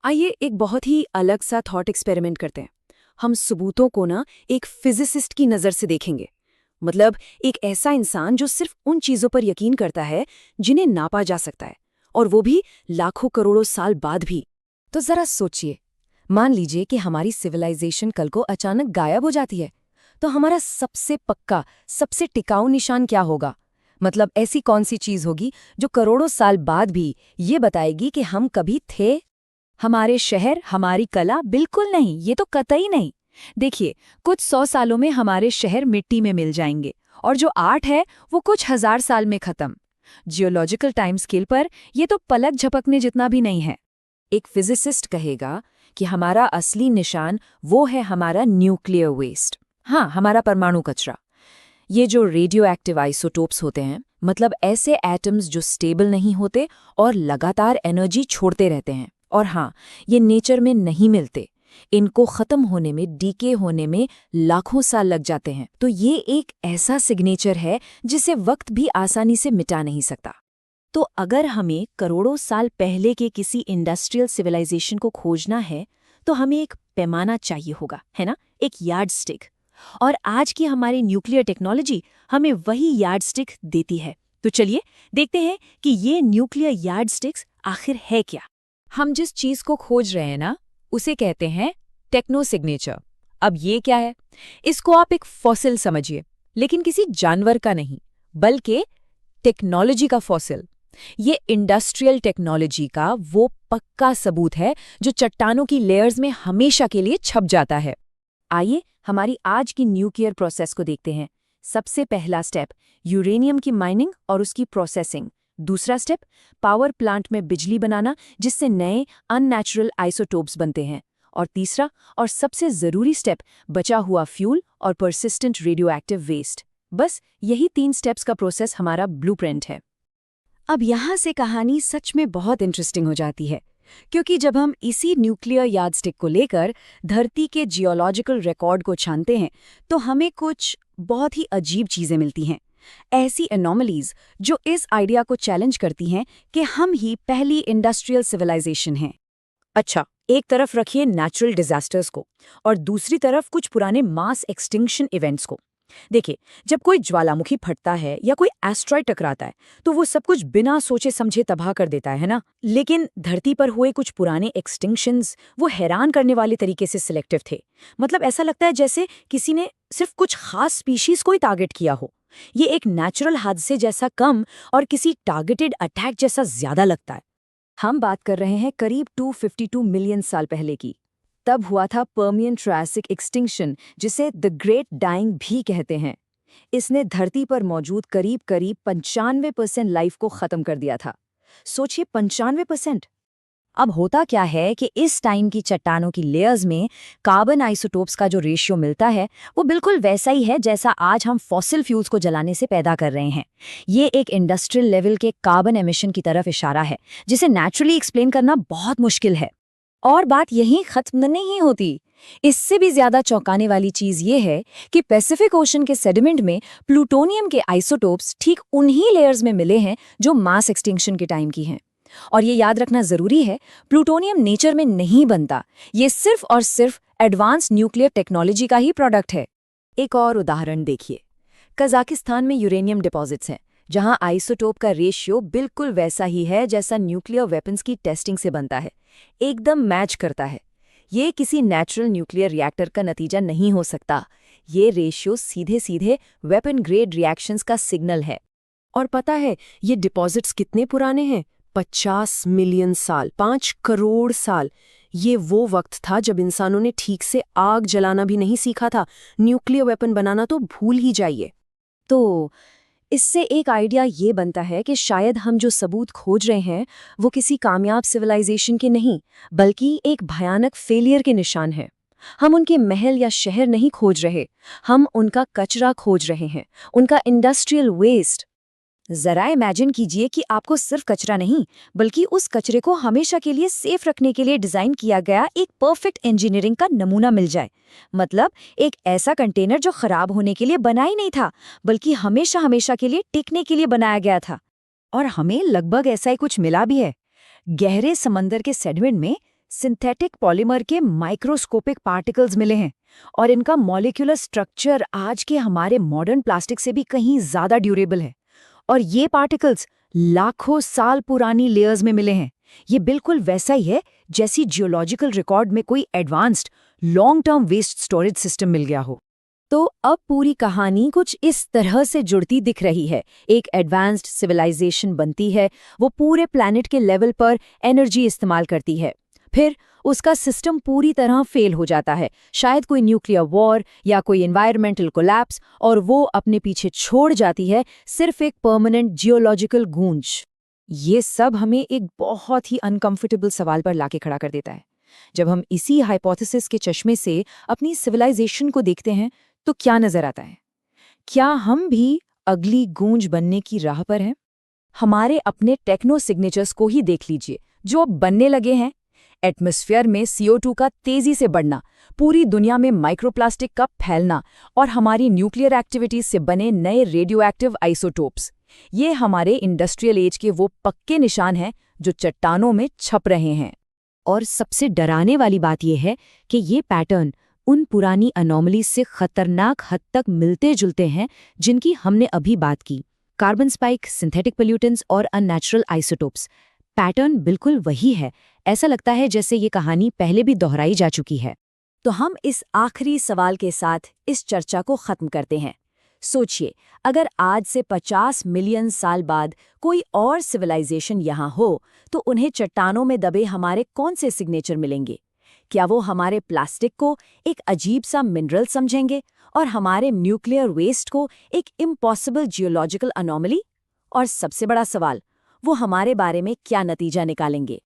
आइए एक बहुत ही अलग सा थॉट एक्सपेरिमेंट करते हैं। हम सबूतों को ना एक फिजिसिस्ट की नज़र से देखेंगे। मतलब एक ऐसा इंसान जो सिर्फ उन चीज़ों पर यकीन करता है जिन्हें नापा जा सकता है, और वो भी लाखों करोड़ों साल बाद भी। तो जरा सोचिए, मान लीजिए कि हमारी सिविलाइजेशन कल को अचानक गायब हो जाती है, तो हमारा सबसे पक्का, सबसे टिकाऊ निशान क्या होगा? मतलब ऐसी कौन सी चीज होगी जो करोड़ों साल बाद भी ये बताएगी कि हम कभी थे? हमारे शहर, हमारी कला? बिल्कुल नहीं, ये तो कतई नहीं। देखिए, कुछ 100 सालों में हमारे शहर मिट्टी में मिल जाएंगे, और जो आर्ट है वो कुछ हजार साल में खत्म। जियोलॉजिकल टाइम स्केल पर ये तो पलक झपकने जितना भी नहीं है। एक फिजिसिस्ट कहेगा कि हमारा असली निशान वो है हमारा न्यूक्लियर वेस्ट। हाँ, हमारा परमाणु कचरा। ये जो रेडियो एक्टिव आइसोटोप्स होते हैं, मतलब ऐसे एटम्स जो स्टेबल नहीं होते और लगातार एनर्जी छोड़ते रहते हैं। और हाँ, ये नेचर में नहीं मिलते। इनको खत्म होने में, डीके होने में लाखों साल लग जाते हैं। तो ये एक ऐसा सिग्नेचर है जिसे वक्त भी आसानी से मिटा नहीं सकता। तो अगर हमें करोड़ों साल पहले के किसी इंडस्ट्रियल सिविलाइजेशन को खोजना है, तो हमें एक पैमाना चाहिए होगा, है ना? एक यार्डस्टिक। और आज की हमारी न्यूक्लियर टेक्नोलॉजी हमें वही यार्डस्टिक देती है। तो चलिए देखते हैं कि ये न्यूक्लियर यार्डस्टिक्स आखिर है क्या। हम जिस चीज को खोज रहे हैं ना, उसे कहते हैं टेक्नो सिग्नेचर। अब ये क्या है? इसको आप एक फॉसिल समझिए, लेकिन किसी जानवर का नहीं, बल्कि टेक्नोलॉजी का फॉसिल। ये इंडस्ट्रियल टेक्नोलॉजी का वो पक्का सबूत है जो चट्टानों की लेयर्स में हमेशा के लिए छप जाता है। आइए हमारी आज की न्यूक्लियर प्रोसेस को देखते हैं। सबसे पहला स्टेप, यूरेनियम की माइनिंग और उसकी प्रोसेसिंग। दूसरा स्टेप, पावर प्लांट में बिजली बनाना जिससे नए अननेचुरल आइसोटोप्स बनते हैं। और तीसरा और सबसे ज़रूरी स्टेप, बचा हुआ फ्यूल और परसिस्टेंट रेडियोएक्टिव वेस्ट। बस यही 3 स्टेप्स का प्रोसेस हमारा ब्लूप्रिंट है। अब यहाँ से कहानी सच में बहुत इंटरेस्टिंग हो जाती है, क्योंकि जब हम इसी न्यूक्लियर यार्डस्टिक को लेकर धरती के जियोलॉजिकल रिकॉर्ड को छानते हैं, तो हमें कुछ बहुत ही अजीब चीज़ें मिलती हैं। ऐसी एनोमलीज जो इस आइडिया को चैलेंज करती हैं कि हम ही पहली इंडस्ट्रियल सिविलाइजेशन हैं। अच्छा, एक तरफ रखिए नेचुरल डिजास्टर्स को, और दूसरी तरफ कुछ पुराने मास एक्सटिंक्शन इवेंट्स को। देखिए, जब कोई ज्वालामुखी फटता है या कोई एस्ट्रॉइड टकराता है, तो वो सब कुछ बिना सोचे समझे तबाह कर देता है ना? लेकिन धरती पर हुए कुछ पुराने एक्सटिंक्शंस वो हैरान करने वाले तरीके से सिलेक्टिव थे। मतलब ऐसा लगता है जैसे किसी ने सिर्फ कुछ खास स्पीशीज को ही टारगेट किया हो। ये एक नेचुरल हादसे जैसा कम और किसी टारगेटेड अटैक जैसा ज्यादा लगता है। हम बात कर रहे हैं करीब 252 मिलियन साल पहले की। तब हुआ था पर्मियन ट्रायसिक एक्सटिंक्शन, जिसे द ग्रेट डाइंग भी कहते हैं। इसने धरती पर मौजूद करीब करीब 95% लाइफ को खत्म कर दिया था। सोचिए, 95%। अब होता क्या है कि इस टाइम की चट्टानों की लेयर्स में कार्बन आइसोटोप्स का जो रेशियो मिलता है, वो बिल्कुल वैसा ही है जैसा आज हम फॉसिल फ्यूल्स को जलाने से पैदा कर रहे हैं। ये एक इंडस्ट्रियल लेवल के कार्बन एमिशन की तरफ इशारा है, जिसे नेचुरली एक्सप्लेन करना बहुत मुश्किल है। और बात यहीं खत्म नहीं होती। इससे भी ज्यादा चौंकाने वाली चीज ये है कि पैसिफिक ओशन के सेडिमेंट में प्लूटोनियम के आइसोटोप्स ठीक उन्हीं लेयर्स में मिले हैं जो मास एक्सटिंक्शन के टाइम की हैं। और ये याद रखना जरूरी है, प्लूटोनियम नेचर में नहीं बनता। ये सिर्फ और सिर्फ एडवांस न्यूक्लियर टेक्नोलॉजी का ही प्रोडक्ट है। एक और उदाहरण देखिए, कजाकिस्तान में यूरेनियम डिपॉजिट्स हैं, जहां आइसोटोप का रेशियो बिल्कुल वैसा ही है जैसा न्यूक्लियर वेपन्स की टेस्टिंग से बनता है। एकदम मैच करता है। ये किसी नेचुरल न्यूक्लियर रिएक्टर का नतीजा नहीं हो सकता। ये रेशियो सीधे सीधे वेपन ग्रेड रिएक्शंस का सिग्नल है। और पता है ये डिपॉजिट्स कितने पुराने हैं? 50 मिलियन साल, 5 करोड़ साल। ये वो वक्त था जब इंसानों ने ठीक से आग जलाना भी नहीं सीखा था। न्यूक्लियर वेपन बनाना तो भूल ही जाइए। तो इससे एक आइडिया ये बनता है कि शायद हम जो सबूत खोज रहे हैं वो किसी कामयाब सिविलाइजेशन के नहीं, बल्कि एक भयानक फेलियर के निशान है। हम उनके महल या शहर नहीं खोज रहे, हम उनका कचरा खोज रहे हैं, उनका इंडस्ट्रियल वेस्ट। जरा इमेजिन कीजिए कि आपको सिर्फ कचरा नहीं, बल्कि उस कचरे को हमेशा के लिए सेफ रखने के लिए डिजाइन किया गया एक परफेक्ट इंजीनियरिंग का नमूना मिल जाए। मतलब एक ऐसा कंटेनर जो खराब होने के लिए बना ही नहीं था, बल्कि हमेशा हमेशा के लिए टिकने के लिए बनाया गया था। और हमें लगभग ऐसा ही कुछ मिला भी है। गहरे समंदर के सेडिमेंट में सिंथेटिक पॉलीमर के माइक्रोस्कोपिक पार्टिकल्स मिले हैं और इनका मॉलिक्यूलर स्ट्रक्चर आज के हमारे मॉडर्न प्लास्टिक से भी कहीं ज्यादा ड्यूरेबल है। और ये पार्टिकल्स लाखों साल पुरानी लेयर्स में मिले हैं। ये बिल्कुल वैसा ही है जैसी जियोलॉजिकल रिकॉर्ड में कोई advanced long term waste storage system मिल गया हो। तो अब पूरी कहानी कुछ इस तरह से जुड़ती दिख रही है। एक एडवांस्ड सिविलाइजेशन बनती है, वो पूरे प्लैनेट के लेवल पर एनर्जी इस्तेमाल करती है, फिर उसका सिस्टम पूरी तरह फेल हो जाता है, शायद कोई न्यूक्लियर वॉर या कोई एनवायरमेंटल कोलैप्स, और वो अपने पीछे छोड़ जाती है सिर्फ एक परमानेंट जियोलॉजिकल गूंज। ये सब हमें एक बहुत ही अनकंफर्टेबल सवाल पर लाके खड़ा कर देता है। जब हम इसी हाइपोथेसिस के चश्मे से अपनी सिविलाइजेशन को देखते हैं तो क्या नजर आता है? क्या हम भी अगली गूंज बनने की राह पर हैं? हमारे अपने टेक्नो सिग्नेचर्स को ही देख लीजिए जो अब बनने लगे हैं। एटमॉस्फेयर में CO2 का तेजी से बढ़ना, पूरी दुनिया में माइक्रोप्लास्टिक का फैलना और हमारी न्यूक्लियर एक्टिविटीज से बने नए रेडियोएक्टिव आइसोटोप्स, ये हमारे इंडस्ट्रियल एज के वो पक्के निशान हैं जो चट्टानों में छप रहे हैं। और सबसे डराने वाली बात यह है कि ये पैटर्न उन पुरानी अनोमली से खतरनाक हद तक मिलते जुलते हैं जिनकी हमने अभी बात की। कार्बन स्पाइक, सिंथेटिक पोल्यूटेंट्स और अननेचुरल आइसोटोप्स। पैटर्न बिल्कुल वही है। ऐसा लगता है जैसे ये कहानी पहले भी दोहराई जा चुकी है। तो हम इस आखिरी सवाल के साथ इस चर्चा को खत्म करते हैं। सोचिए, अगर आज से 50 मिलियन साल बाद कोई और सिविलाइजेशन यहाँ हो, तो उन्हें चट्टानों में दबे हमारे कौन से सिग्नेचर मिलेंगे? क्या वो हमारे प्लास्टिक को एक अजीब सा मिनरल समझेंगे और हमारे न्यूक्लियर वेस्ट को एक इम्पॉसिबल जियोलॉजिकल अनोमली? और सबसे बड़ा सवाल, वो हमारे बारे में क्या नतीजा निकालेंगे?